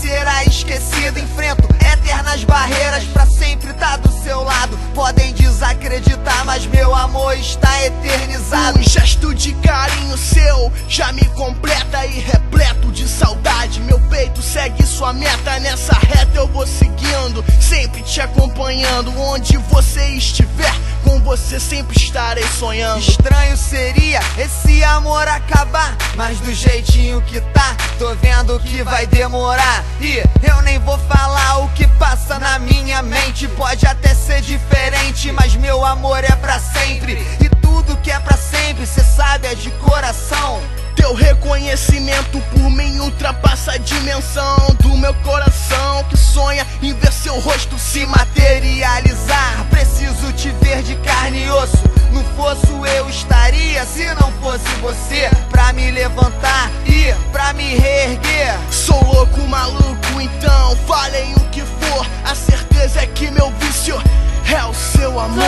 será esquecido. Enfrento eternas barreiras pra sempre tá do seu lado. Podem desacreditar, mas meu amor está eternizado. Um gesto de carinho seu já me completa e repleto de saudade. Meu peito segue sua meta, nessa reta eu vou seguindo, sempre te acompanhando. Onde você estiver, com você sempre estarei sonhando. Estranho seria esse amor acabar, mas do jeitinho que tá, tô vendo que vai demorar. E eu nem vou falar o que passa na minha mente. Pode até ser diferente, mas meu amor é pra sempre. E tudo que é pra sempre, cê sabe, é de coração. Teu reconhecimento por mim ultrapassa a dimensão do meu coração, que sonha em ver seu rosto se materializar. Preciso te ver de carne e osso. No fosso eu estaria, se não fosse você pra me levantar e pra me reerguer. Sou louco, maluco, então falem o que for. A certeza é que meu vício é o seu amor.